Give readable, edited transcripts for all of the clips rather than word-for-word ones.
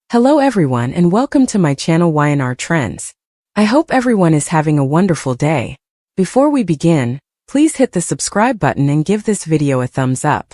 Hello everyone and welcome to my channel Y&R Trends. I hope everyone is having a wonderful day. Before we begin, please hit the subscribe button and give this video a thumbs up.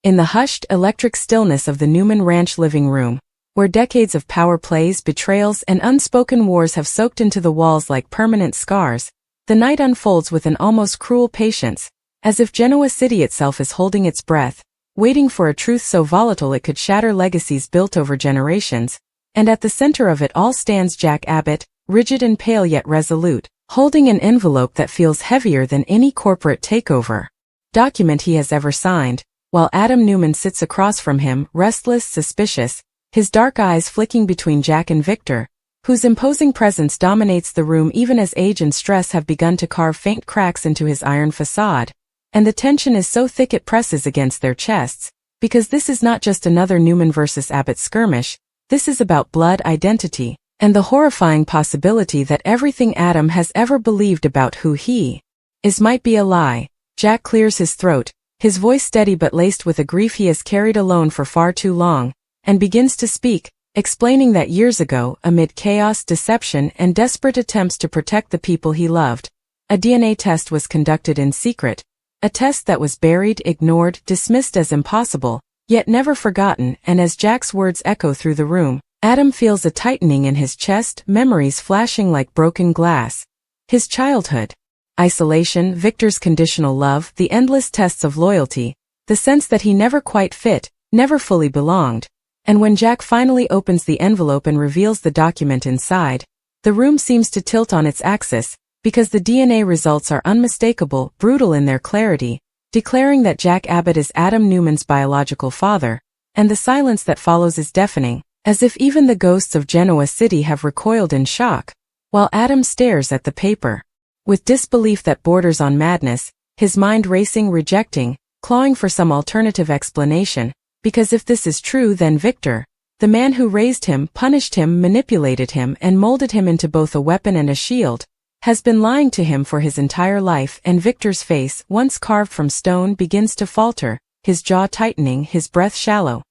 In the hushed, electric stillness of the Newman Ranch living room, where decades of power plays, betrayals, and unspoken wars have soaked into the walls like permanent scars, the night unfolds with an almost cruel patience, as if Genoa City itself is holding its breath, waiting for a truth so volatile it could shatter legacies built over generations. And at the center of it all stands Jack Abbott, rigid and pale yet resolute, holding an envelope that feels heavier than any corporate takeover document he has ever signed, while Adam Newman sits across from him, restless, suspicious, his dark eyes flicking between Jack and Victor, whose imposing presence dominates the room even as age and stress have begun to carve faint cracks into his iron facade. And the tension is so thick it presses against their chests, because this is not just another Newman versus Abbott skirmish. This is about blood, identity, and the horrifying possibility that everything Adam has ever believed about who he is might be a lie. Jack clears his throat, his voice steady but laced with a grief he has carried alone for far too long, and begins to speak, explaining that years ago, amid chaos, deception, and desperate attempts to protect the people he loved, a DNA test was conducted in secret, a test that was buried, ignored, dismissed as impossible, yet never forgotten. And as Jack's words echo through the room, Adam feels a tightening in his chest, memories flashing like broken glass. His childhood, isolation, Victor's conditional love, the endless tests of loyalty, the sense that he never quite fit, never fully belonged. And when Jack finally opens the envelope and reveals the document inside, the room seems to tilt on its axis, because the DNA results are unmistakable, brutal in their clarity, declaring that Jack Abbott is Adam Newman's biological father, and the silence that follows is deafening, as if even the ghosts of Genoa City have recoiled in shock, while Adam stares at the paper with disbelief that borders on madness, his mind racing, rejecting, clawing for some alternative explanation, because if this is true, then Victor, the man who raised him, punished him, manipulated him, and molded him into both a weapon and a shield, has been lying to him for his entire life. And Victor's face, once carved from stone, begins to falter, his jaw tightening, his breath shallow,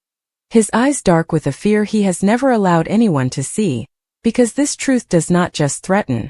his eyes dark with a fear he has never allowed anyone to see, because this truth does not just threaten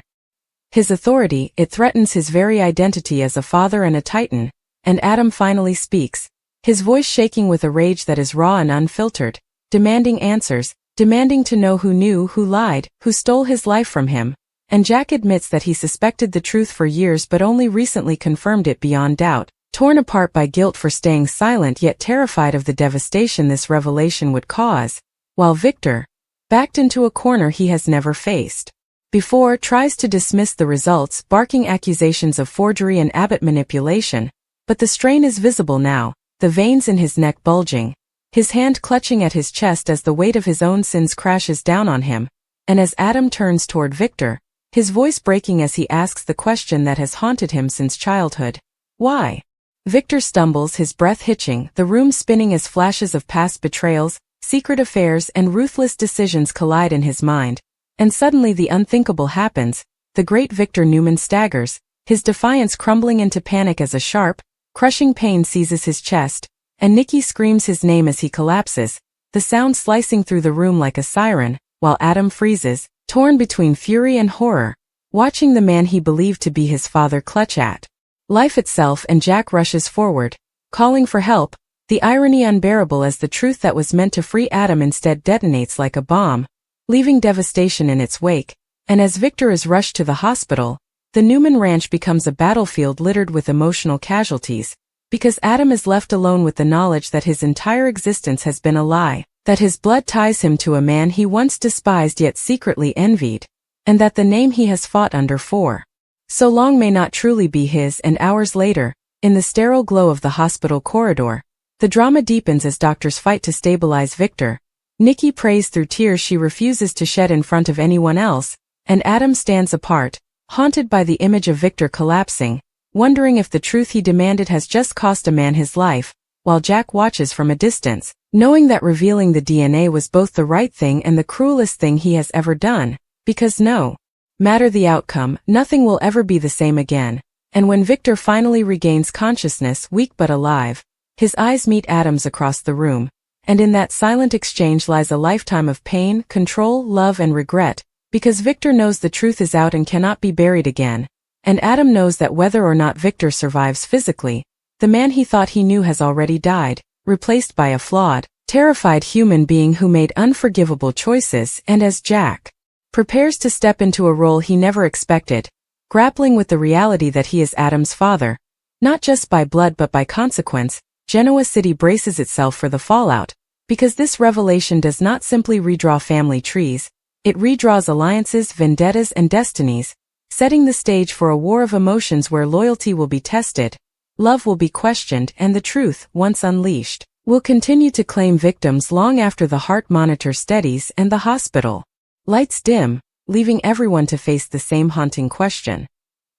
his authority, it threatens his very identity as a father and a titan. And Adam finally speaks, his voice shaking with a rage that is raw and unfiltered, demanding answers, demanding to know who knew, who lied, who stole his life from him. And Jack admits that he suspected the truth for years but only recently confirmed it beyond doubt, torn apart by guilt for staying silent yet terrified of the devastation this revelation would cause, while Victor, backed into a corner he has never faced before, tries to dismiss the results, barking accusations of forgery and Abbott manipulation. But the strain is visible now, the veins in his neck bulging, his hand clutching at his chest as the weight of his own sins crashes down on him. And as Adam turns toward Victor, his voice breaking as he asks the question that has haunted him since childhood. Why? Victor stumbles, his breath hitching, the room spinning as flashes of past betrayals, secret affairs, and ruthless decisions collide in his mind. And suddenly the unthinkable happens. The great Victor Newman staggers, his defiance crumbling into panic as a sharp, crushing pain seizes his chest, and Nikki screams his name as he collapses, the sound slicing through the room like a siren, while Adam freezes, torn between fury and horror, watching the man he believed to be his father clutch at life itself. And Jack rushes forward, calling for help, the irony unbearable as the truth that was meant to free Adam instead detonates like a bomb, leaving devastation in its wake. And as Victor is rushed to the hospital, the Newman Ranch becomes a battlefield littered with emotional casualties, because Adam is left alone with the knowledge that his entire existence has been a lie, that his blood ties him to a man he once despised yet secretly envied, and that the name he has fought under for so long may not truly be his. And hours later, in the sterile glow of the hospital corridor, the drama deepens as doctors fight to stabilize Victor. Nikki prays through tears she refuses to shed in front of anyone else, and Adam stands apart, haunted by the image of Victor collapsing, wondering if the truth he demanded has just cost a man his life, while Jack watches from a distance, knowing that revealing the DNA was both the right thing and the cruelest thing he has ever done, because no matter the outcome, nothing will ever be the same again. And when Victor finally regains consciousness, weak but alive, his eyes meet Adam's across the room, and in that silent exchange lies a lifetime of pain, control, love and regret, because Victor knows the truth is out and cannot be buried again, and Adam knows that whether or not Victor survives physically, the man he thought he knew has already died, replaced by a flawed, terrified human being who made unforgivable choices. And as Jack prepares to step into a role he never expected, grappling with the reality that he is Adam's father, not just by blood but by consequence, Genoa City braces itself for the fallout, because this revelation does not simply redraw family trees, it redraws alliances, vendettas and destinies, setting the stage for a war of emotions where loyalty will be tested, love will be questioned, and the truth, once unleashed, will continue to claim victims long after the heart monitor steadies and the hospital lights dim, leaving everyone to face the same haunting question.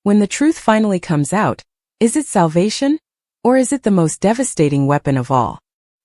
When the truth finally comes out, is it salvation? Or is it the most devastating weapon of all?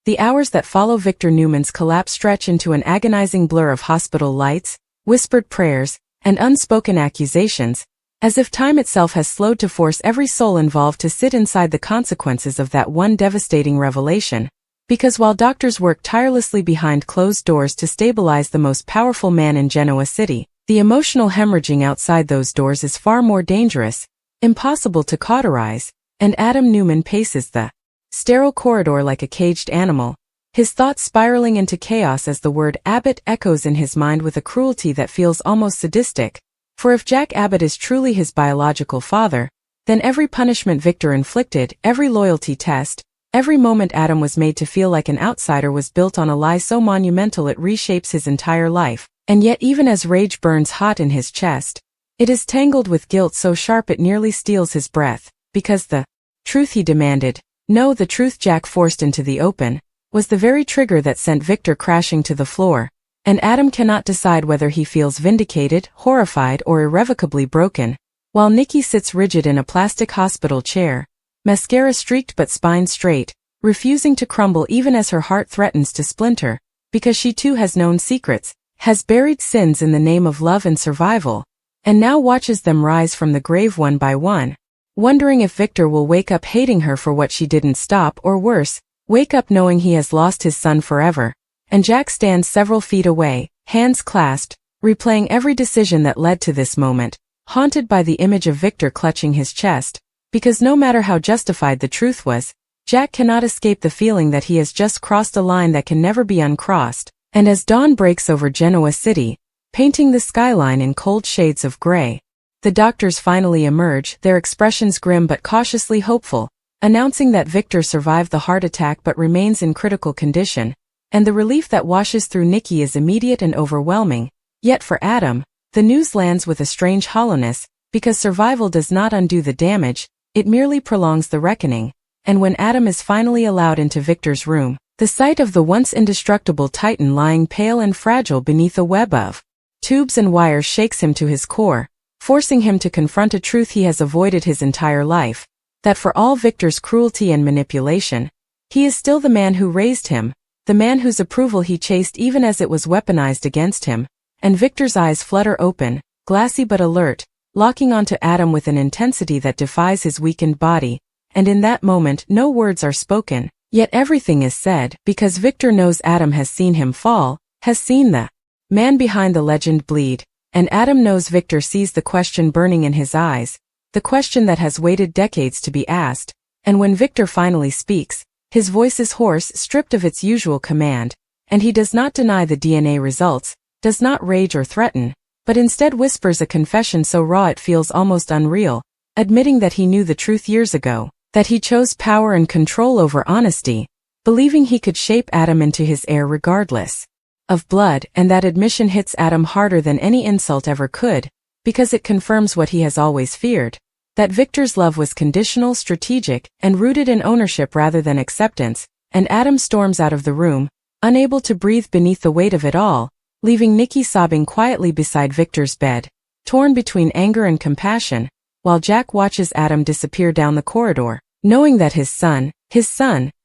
The hours that follow Victor Newman's collapse stretch into an agonizing blur of hospital lights, whispered prayers, and unspoken accusations, as if time itself has slowed to force every soul involved to sit inside the consequences of that one devastating revelation. Because while doctors work tirelessly behind closed doors to stabilize the most powerful man in Genoa City, the emotional hemorrhaging outside those doors is far more dangerous, impossible to cauterize, and Adam Newman paces the sterile corridor like a caged animal, his thoughts spiraling into chaos as the word Abbott echoes in his mind with a cruelty that feels almost sadistic. For if Jack Abbott is truly his biological father, then every punishment Victor inflicted, every loyalty test, every moment Adam was made to feel like an outsider was built on a lie so monumental it reshapes his entire life. And yet even as rage burns hot in his chest, it is tangled with guilt so sharp it nearly steals his breath, because the truth he demanded, no, the truth Jack forced into the open, was the very trigger that sent Victor crashing to the floor, and Adam cannot decide whether he feels vindicated, horrified or irrevocably broken, while Nikki sits rigid in a plastic hospital chair, mascara streaked but spine straight, refusing to crumble even as her heart threatens to splinter, because she too has known secrets, has buried sins in the name of love and survival, and now watches them rise from the grave one by one, wondering if Victor will wake up hating her for what she didn't stop or worse, wake up knowing he has lost his son forever. And Jack stands several feet away, hands clasped, replaying every decision that led to this moment, haunted by the image of Victor clutching his chest, because no matter how justified the truth was, Jack cannot escape the feeling that he has just crossed a line that can never be uncrossed. And as dawn breaks over Genoa City, painting the skyline in cold shades of gray, the doctors finally emerge, their expressions grim but cautiously hopeful, announcing that Victor survived the heart attack but remains in critical condition, and the relief that washes through Nikki is immediate and overwhelming. Yet for Adam, the news lands with a strange hollowness, because survival does not undo the damage, it merely prolongs the reckoning. And when Adam is finally allowed into Victor's room, the sight of the once indestructible Titan lying pale and fragile beneath a web of tubes and wires shakes him to his core, forcing him to confront a truth he has avoided his entire life, that for all Victor's cruelty and manipulation, he is still the man who raised him, the man whose approval he chased even as it was weaponized against him. And Victor's eyes flutter open, glassy but alert, locking onto Adam with an intensity that defies his weakened body, and in that moment no words are spoken, yet everything is said, because Victor knows Adam has seen him fall, has seen the man behind the legend bleed, and Adam knows Victor sees the question burning in his eyes, the question that has waited decades to be asked, and when Victor finally speaks, his voice is hoarse, stripped of its usual command, and he does not deny the DNA results, does not rage or threaten, but instead whispers a confession so raw it feels almost unreal, admitting that he knew the truth years ago, that he chose power and control over honesty, believing he could shape Adam into his heir regardless of blood, and that admission hits Adam harder than any insult ever could, because it confirms what he has always feared, that Victor's love was conditional, strategic, and rooted in ownership rather than acceptance, and Adam storms out of the room, unable to breathe beneath the weight of it all, leaving Nikki sobbing quietly beside Victor's bed, torn between anger and compassion, while Jack watches Adam disappear down the corridor, knowing that his son,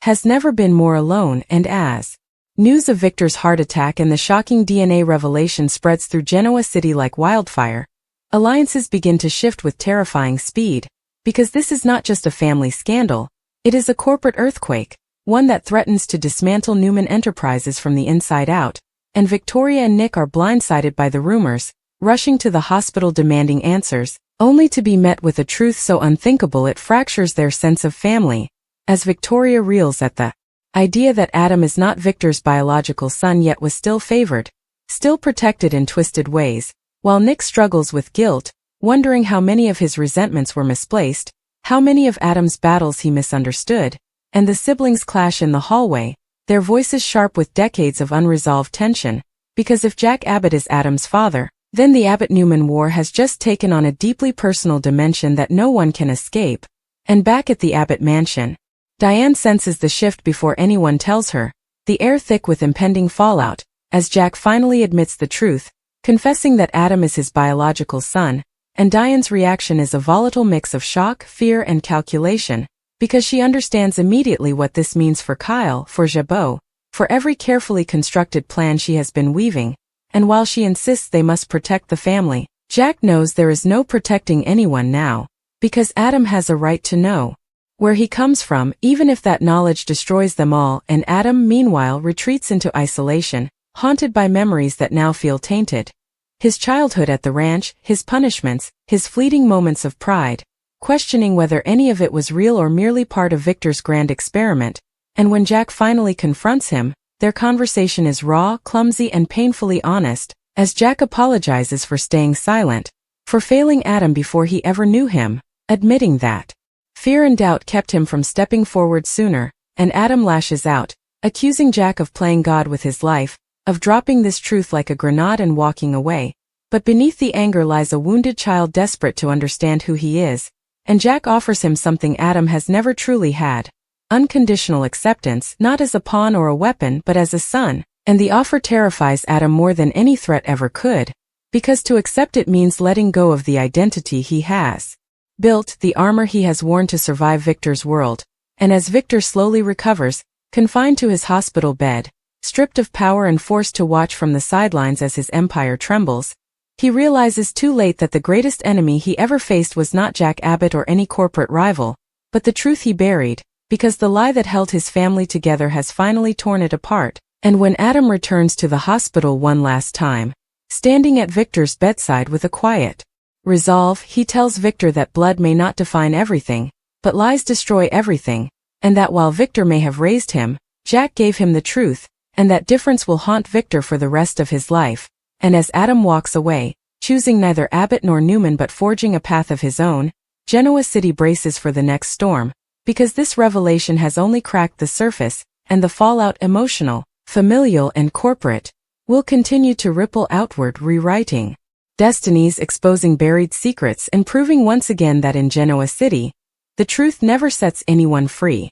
has never been more alone. And as news of Victor's heart attack and the shocking DNA revelation spreads through Genoa City like wildfire, alliances begin to shift with terrifying speed, because this is not just a family scandal, it is a corporate earthquake, one that threatens to dismantle Newman Enterprises from the inside out, and Victoria and Nick are blindsided by the rumors, rushing to the hospital demanding answers, only to be met with a truth so unthinkable it fractures their sense of family, as Victoria reels at the idea that Adam is not Victor's biological son yet was still favored, still protected in twisted ways, while Nick struggles with guilt, wondering how many of his resentments were misplaced, how many of Adam's battles he misunderstood, and the siblings clash in the hallway, their voices sharp with decades of unresolved tension, because if Jack Abbott is Adam's father, then the Abbott-Newman war has just taken on a deeply personal dimension that no one can escape. And back at the Abbott mansion, Diane senses the shift before anyone tells her, the air thick with impending fallout, as Jack finally admits the truth, confessing that Adam is his biological son, and Diane's reaction is a volatile mix of shock, fear, and calculation, because she understands immediately what this means for Kyle, for Jabot, for every carefully constructed plan she has been weaving, and while she insists they must protect the family, Jack knows there is no protecting anyone now, because Adam has a right to know where he comes from, even if that knowledge destroys them all, and Adam, meanwhile, retreats into isolation, haunted by memories that now feel tainted. His childhood at the ranch, his punishments, his fleeting moments of pride, questioning whether any of it was real or merely part of Victor's grand experiment, and when Jack finally confronts him, their conversation is raw, clumsy, and painfully honest, as Jack apologizes for staying silent, for failing Adam before he ever knew him, admitting that fear and doubt kept him from stepping forward sooner, and Adam lashes out, accusing Jack of playing God with his life, of dropping this truth like a grenade and walking away. But beneath the anger lies a wounded child desperate to understand who he is, and Jack offers him something Adam has never truly had: unconditional acceptance, not as a pawn or a weapon but as a son, and the offer terrifies Adam more than any threat ever could, because to accept it means letting go of the identity he has built, the armor he has worn to survive Victor's world, and as Victor slowly recovers, confined to his hospital bed, stripped of power and forced to watch from the sidelines as his empire trembles, he realizes too late that the greatest enemy he ever faced was not Jack Abbott or any corporate rival, but the truth he buried, because the lie that held his family together has finally torn it apart. And when Adam returns to the hospital one last time, standing at Victor's bedside with a quiet resolve, he tells Victor that blood may not define everything, but lies destroy everything, and that while Victor may have raised him, Jack gave him the truth, and that difference will haunt Victor for the rest of his life. And as Adam walks away, choosing neither Abbott nor Newman but forging a path of his own, Genoa City braces for the next storm, because this revelation has only cracked the surface, and the fallout, emotional, familial, and corporate, will continue to ripple outward, rewriting destinies, exposing buried secrets, and proving once again that in Genoa City, the truth never sets anyone free.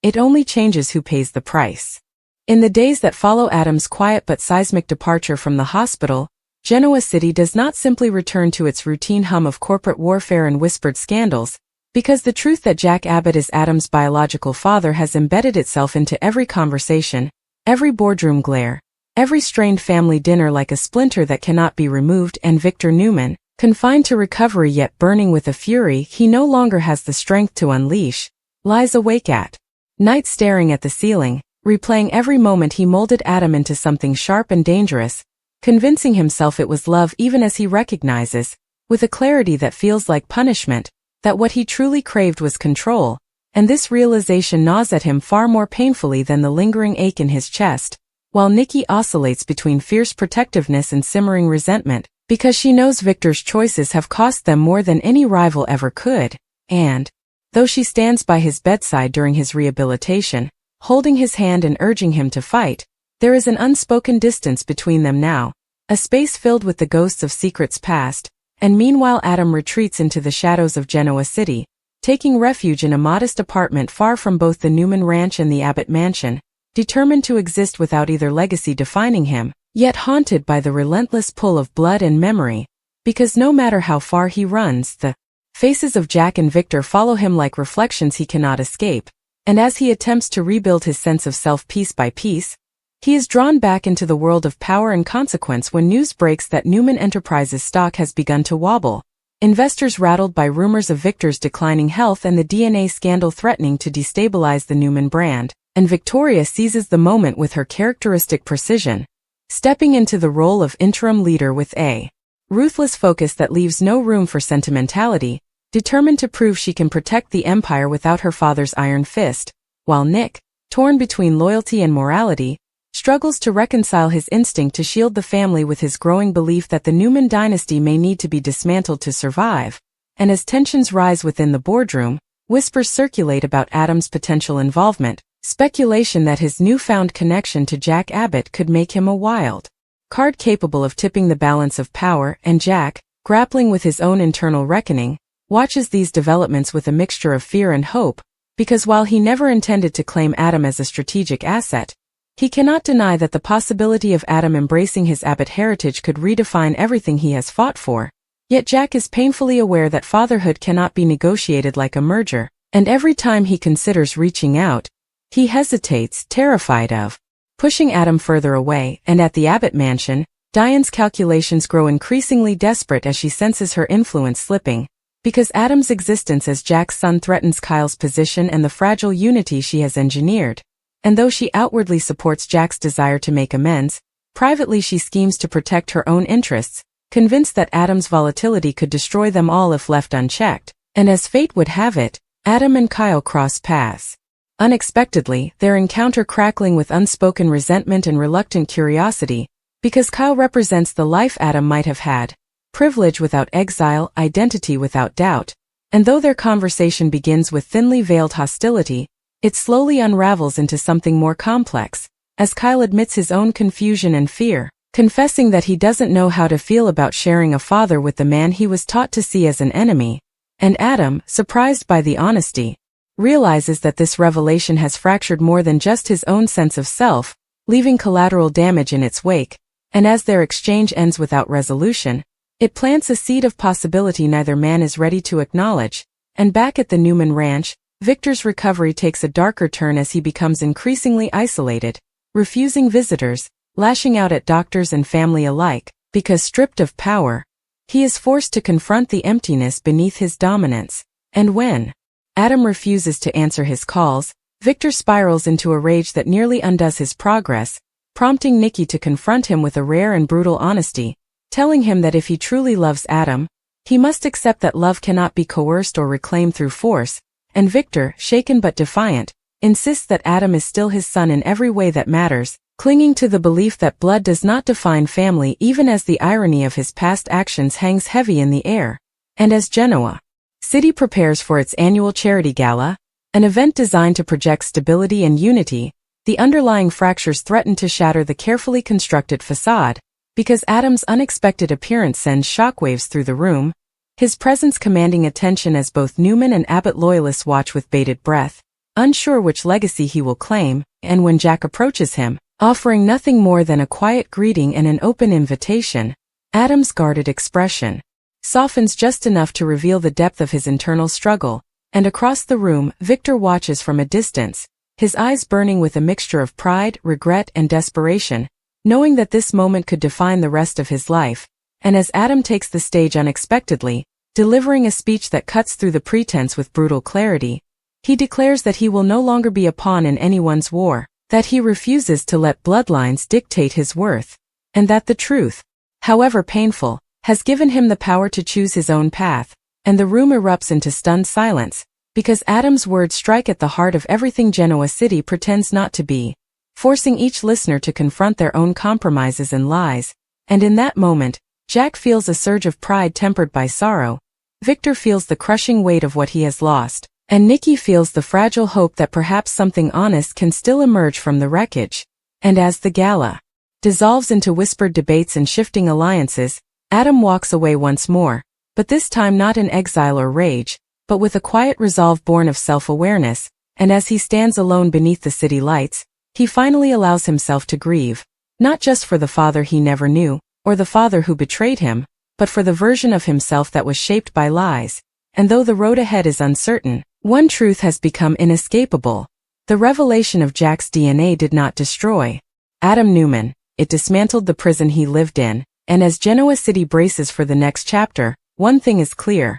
It only changes who pays the price. In the days that follow Adam's quiet but seismic departure from the hospital, Genoa City does not simply return to its routine hum of corporate warfare and whispered scandals, because the truth that Jack Abbott is Adam's biological father has embedded itself into every conversation, every boardroom glare, every strained family dinner like a splinter that cannot be removed, and Victor Newman, confined to recovery yet burning with a fury he no longer has the strength to unleash, lies awake at night staring at the ceiling, replaying every moment he molded Adam into something sharp and dangerous, convincing himself it was love even as he recognizes, with a clarity that feels like punishment, that what he truly craved was control, and this realization gnaws at him far more painfully than the lingering ache in his chest, while Nikki oscillates between fierce protectiveness and simmering resentment, because she knows Victor's choices have cost them more than any rival ever could, and, though she stands by his bedside during his rehabilitation, holding his hand and urging him to fight, there is an unspoken distance between them now, a space filled with the ghosts of secrets past, and meanwhile Adam retreats into the shadows of Genoa City, taking refuge in a modest apartment far from both the Newman Ranch and the Abbott Mansion, determined to exist without either legacy defining him, yet haunted by the relentless pull of blood and memory, because no matter how far he runs, the faces of Jack and Victor follow him like reflections he cannot escape, and as he attempts to rebuild his sense of self piece by piece, he is drawn back into the world of power and consequence when news breaks that Newman Enterprises stock has begun to wobble, investors rattled by rumors of Victor's declining health and the DNA scandal threatening to destabilize the Newman brand, and Victoria seizes the moment with her characteristic precision, stepping into the role of interim leader with a ruthless focus that leaves no room for sentimentality, determined to prove she can protect the empire without her father's iron fist, while Nick, torn between loyalty and morality, struggles to reconcile his instinct to shield the family with his growing belief that the Newman dynasty may need to be dismantled to survive. And as tensions rise within the boardroom, whispers circulate about Adam's potential involvement, speculation that his newfound connection to Jack Abbott could make him a wild card capable of tipping the balance of power, and Jack, grappling with his own internal reckoning, watches these developments with a mixture of fear and hope, because while he never intended to claim Adam as a strategic asset, he cannot deny that the possibility of Adam embracing his Abbott heritage could redefine everything he has fought for. Yet Jack is painfully aware that fatherhood cannot be negotiated like a merger, and every time he considers reaching out, he hesitates, terrified of pushing Adam further away. And at the Abbott mansion, Diane's calculations grow increasingly desperate as she senses her influence slipping, because Adam's existence as Jack's son threatens Kyle's position and the fragile unity she has engineered. And though she outwardly supports Jack's desire to make amends, privately she schemes to protect her own interests, convinced that Adam's volatility could destroy them all if left unchecked. And as fate would have it, Adam and Kyle cross paths. Unexpectedly, their encounter crackling with unspoken resentment and reluctant curiosity, because Kyle represents the life Adam might have had, privilege without exile, identity without doubt, and though their conversation begins with thinly veiled hostility, it slowly unravels into something more complex, as Kyle admits his own confusion and fear, confessing that he doesn't know how to feel about sharing a father with the man he was taught to see as an enemy, and Adam, surprised by the honesty, realizes that this revelation has fractured more than just his own sense of self, leaving collateral damage in its wake, and as their exchange ends without resolution, it plants a seed of possibility neither man is ready to acknowledge. And back at the Newman ranch, Victor's recovery takes a darker turn as he becomes increasingly isolated, refusing visitors, lashing out at doctors and family alike, because stripped of power, he is forced to confront the emptiness beneath his dominance. And when Adam refuses to answer his calls, Victor spirals into a rage that nearly undoes his progress, prompting Nikki to confront him with a rare and brutal honesty, telling him that if he truly loves Adam, he must accept that love cannot be coerced or reclaimed through force. And Victor, shaken but defiant, insists that Adam is still his son in every way that matters, clinging to the belief that blood does not define family even as the irony of his past actions hangs heavy in the air. And as Genoa City prepares for its annual charity gala, an event designed to project stability and unity, the underlying fractures threaten to shatter the carefully constructed facade, because Adam's unexpected appearance sends shockwaves through the room, his presence commanding attention as both Newman and Abbott loyalists watch with bated breath, unsure which legacy he will claim. And when Jack approaches him, offering nothing more than a quiet greeting and an open invitation, Adam's guarded expression softens just enough to reveal the depth of his internal struggle, and across the room, Victor watches from a distance, his eyes burning with a mixture of pride, regret, and desperation, knowing that this moment could define the rest of his life. And as Adam takes the stage unexpectedly, delivering a speech that cuts through the pretense with brutal clarity, he declares that he will no longer be a pawn in anyone's war, that he refuses to let bloodlines dictate his worth, and that the truth, however painful, has given him the power to choose his own path. And the room erupts into stunned silence, because Adam's words strike at the heart of everything Genoa City pretends not to be, forcing each listener to confront their own compromises and lies. And in that moment, Jack feels a surge of pride tempered by sorrow, Victor feels the crushing weight of what he has lost, and Nikki feels the fragile hope that perhaps something honest can still emerge from the wreckage. And as the gala dissolves into whispered debates and shifting alliances, Adam walks away once more, but this time not in exile or rage, but with a quiet resolve born of self-awareness. And as he stands alone beneath the city lights, he finally allows himself to grieve, not just for the father he never knew, or the father who betrayed him, but for the version of himself that was shaped by lies. And though the road ahead is uncertain, one truth has become inescapable. The revelation of Jack's DNA did not destroy Adam Newman, it dismantled the prison he lived in. And as Genoa City braces for the next chapter, one thing is clear.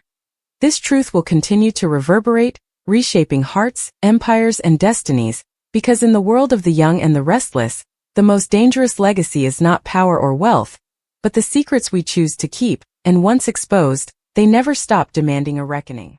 This truth will continue to reverberate, reshaping hearts, empires, and destinies, Because in the world of the young and the restless, the most dangerous legacy is not power or wealth, but the secrets we choose to keep, and once exposed, they never stop demanding a reckoning.